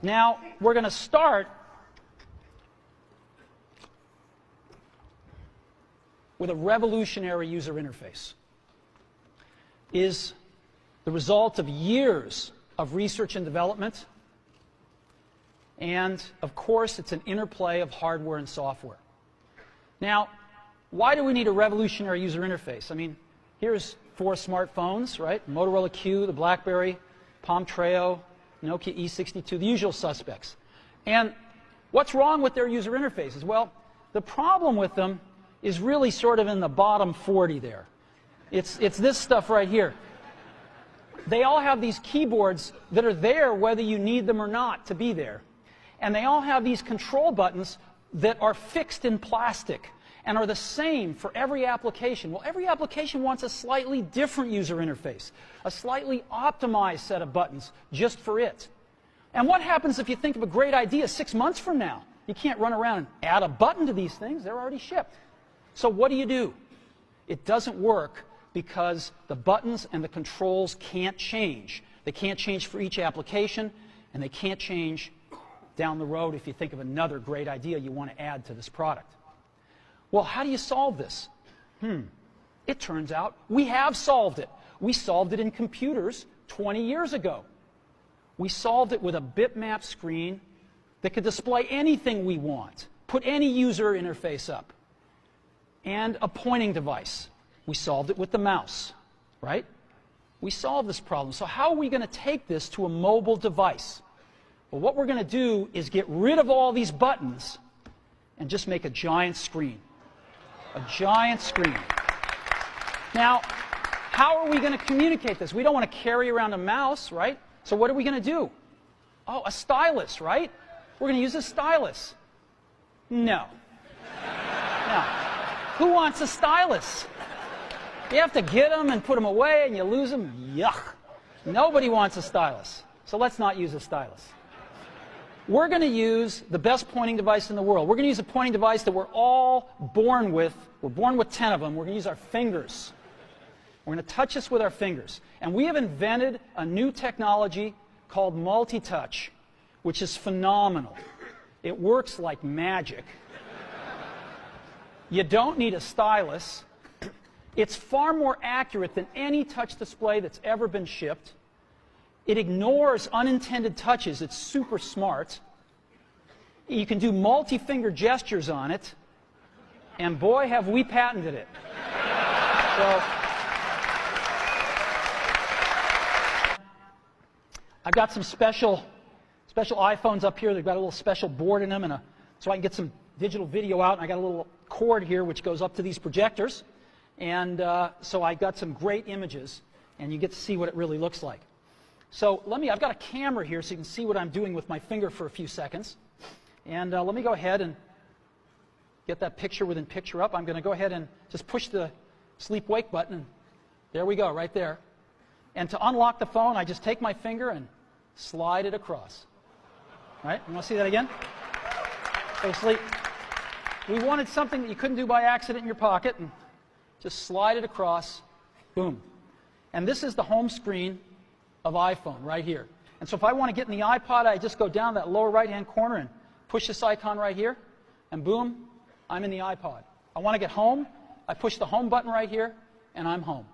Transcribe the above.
Now, we're going to start with a revolutionary user interface. It is the result of years of research and development, and of course it's an interplay of hardware and software. Now, why do we need a revolutionary user interface? I mean, here's 4 smartphones, right? Motorola Q, the BlackBerry, Palm Treo, Nokia E62, the usual suspects. And what's wrong with their user interfaces? Well, the problem with them is really sort of in the bottom 40 there. It's this stuff right here. They all have these keyboards that are there whether you need them or not to be there. And they all have these control buttons that are fixed in plastic and are the same for every application. Well, every application wants a slightly different user interface, a slightly optimized set of buttons just for it. And what happens if you think of a great idea 6 months from now? You can't run around and add a button to these things. They're already shipped. So what do? It doesn't work because the buttons and the controls can't change. They can't change for each application, and they can't change down the road if you think of another great idea you want to add to this product. Well, how do you solve this? It turns out we have solved it. We solved it in computers 20 years ago. We solved it with a bitmap screen that could display anything we want, put any user interface up, and a pointing device. We solved it with the mouse, right? We solved this problem. So how are we going to take this to a mobile device? Well, what we're going to do is get rid of all these buttons and just make a giant screen. A giant screen. Now, how are we going to communicate this? We don't want to carry around a mouse, right? So what are we going to do? Oh, a stylus, right? We're going to use a stylus. No. No. Who wants a stylus? You have to get them and put them away and you lose them. Yuck. Nobody wants a stylus. So let's not use a stylus. We're going to use the best pointing device in the world. We're going to use a pointing device that we're all born with. We're born with 10 of them. We're going to use our fingers. We're going to touch this with our fingers. And we have invented a new technology called multi-touch, which is phenomenal. It works like magic. You don't need a stylus. It's far more accurate than any touch display that's ever been shipped. It ignores unintended touches. It's super smart. You can do multi-finger gestures on it. And boy, have we patented it. So, I've got some special iPhones up here. They've got a little special board in them, and so I can get some digital video out. And I got a little cord here which goes up to these projectors. And so I got some great images, and you get to see what it really looks like. So I've got a camera here so you can see what I'm doing with my finger for a few seconds. And let me go ahead and get that picture within picture up. I'm going to go ahead and just push the sleep-wake button, and there we go, right there. And to unlock the phone, I just take my finger and slide it across. Right? You want to see that again? Go to sleep. We wanted something that you couldn't do by accident in your pocket, and just slide it across. Boom. And this is the home screen of iPhone right here. And so if I want to get in the iPod, I just go down that lower right-hand corner and push this icon right here, and boom, I'm in the iPod. I want to get home, I push the home button right here, and I'm home.